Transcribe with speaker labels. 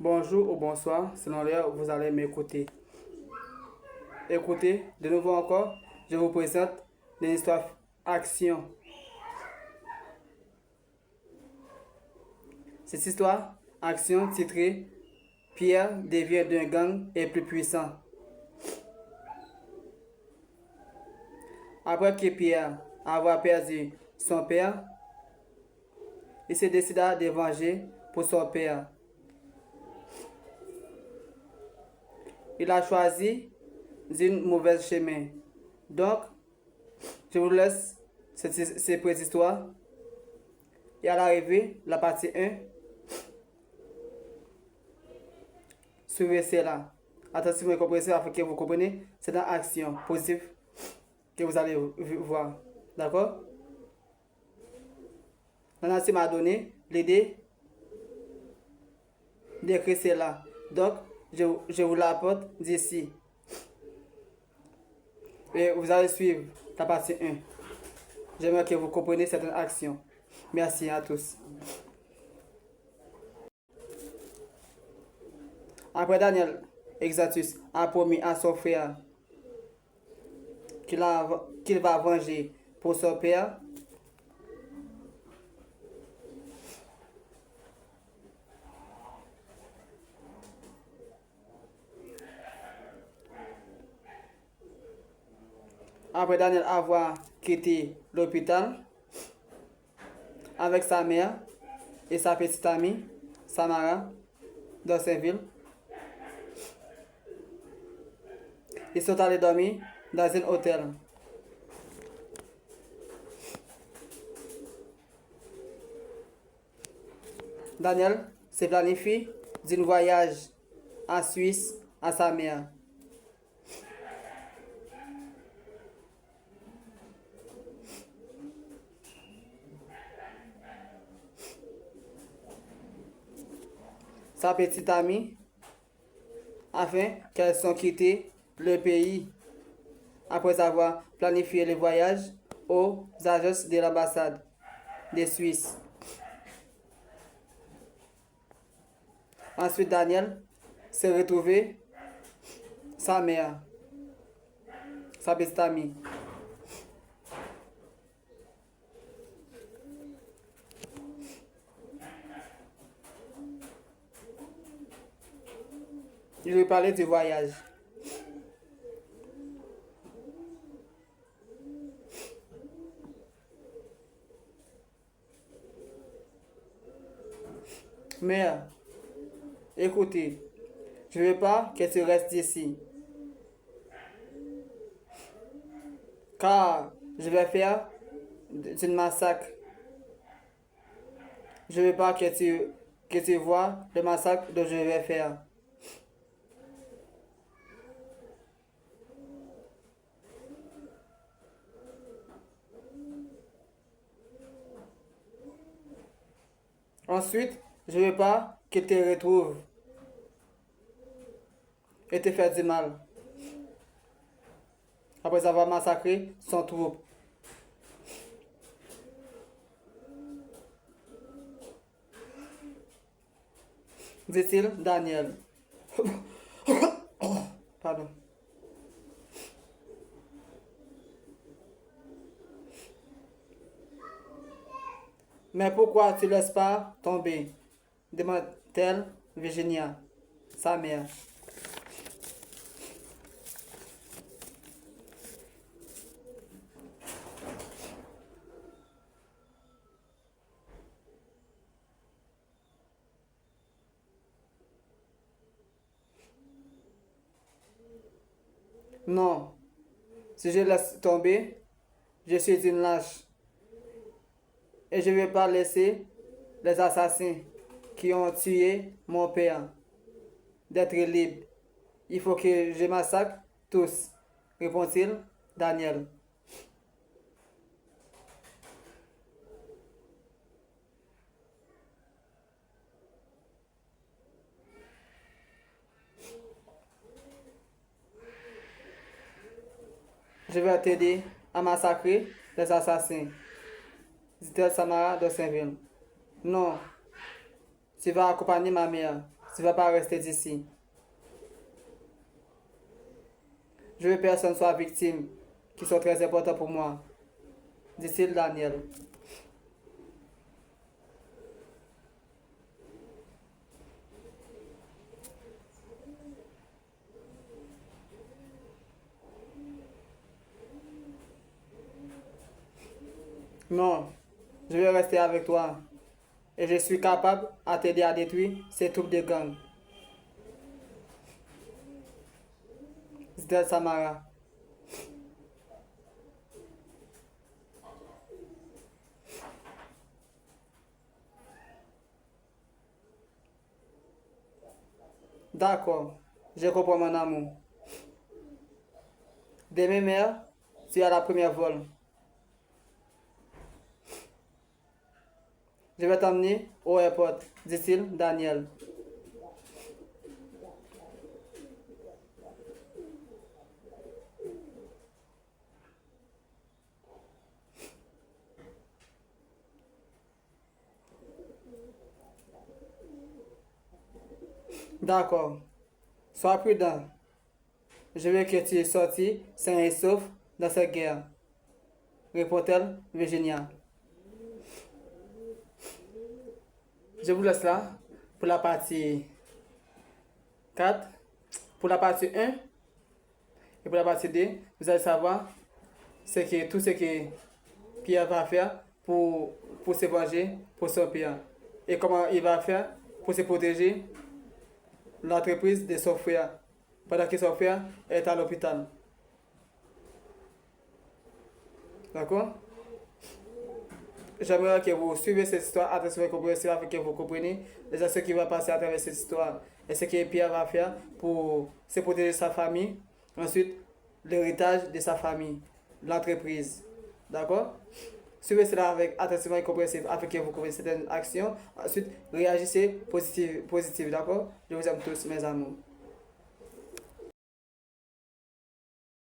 Speaker 1: bonjour ou bonsoir, selon l'heure où vous allez m'écouter. Écoutez, de nouveau encore, je vous présente une histoire action. Cette histoire action titrée Pierre devient d'un gang et plus puissant. Après que Pierre avoir perdu son père, il se décida de venger pour son père. Il a choisi une mauvaise chemin. Donc, je vous laisse cette petite histoire. Et à l'arrivée, la partie 1, suivez cela. Attention, vous comprenez afin que vous compreniez, c'est dans action positive que vous allez voir. D'accord? Nancy m'a donné l'idée d'écrire cela. Donc, je vous l'apporte d'ici. Et vous allez suivre la partie 1. J'aimerais que vous compreniez cette action. Merci à tous. Après Daniel, Exatus a promis à son frère qu'il va venger pour son père. Après Daniel avoir quitté l'hôpital avec sa mère et sa petite amie, Samara, dans sa ville, ils sont allés dormir dans un hôtel. Daniel se planifie d'un voyage en Suisse à sa mère. Sa petite amie, afin qu'elles soient quittées le pays après avoir planifié le voyage aux agences de l'ambassade de Suisse. Ensuite, Daniel s'est retrouvé sa mère, sa petite amie. Je vais parler du voyage. Mère, écoutez, je ne veux pas que tu restes ici, car je vais faire un massacre. Je ne veux pas que tu vois le massacre que je vais faire. Ensuite, je ne veux pas que tu te retrouves et te faire du mal après avoir massacré son troupe. Dit-il Daniel. Pardon. Mais pourquoi tu ne laisses pas tomber? Demande-t-elle Virginia, sa mère. Non, si je laisse tomber, je suis une lâche. Et je ne vais pas laisser les assassins qui ont tué mon père d'être libres. Il faut que je massacre tous, répond-il Daniel. Je vais t'aider à massacrer les assassins, dit-elle Samara de Saint-Ville. Non, tu vas accompagner ma mère, Tu ne vas pas rester d'ici. Je veux que personne soit victime, qui sont très importants pour moi. Dit-il Daniel. Non, je vais rester avec toi. Et je suis capable à t'aider à détruire ces troupes de gang. Dit Samara. D'accord, je comprends mon amour. Demain, mère, tu as la première vol. Je vais t'emmener au airport, dit-il Daniel. D'accord, sois prudent. Je veux que tu es sorti sain et sauf dans cette guerre, répond-elle Virginia. Je vous laisse là pour la partie 4. Pour la partie 1 et pour la partie 2, vous allez savoir tout ce que Pierre va faire pour se venger pour son père. Et comment il va faire pour se protéger l'entreprise de son frère pendant que son frère est à l'hôpital. D'accord? J'aimerais que vous suivez cette histoire attentivement compréhensive afin que vous compreniez déjà ce qui va passer à travers cette histoire et ce que Pierre va faire pour se protéger de sa famille. Ensuite, l'héritage de sa famille, l'entreprise. D'accord? Suivez cela avec attentivement et compréhensif afin que vous compreniez certaines actions. Ensuite, réagissez positive, d'accord? Je vous aime tous, mes amours.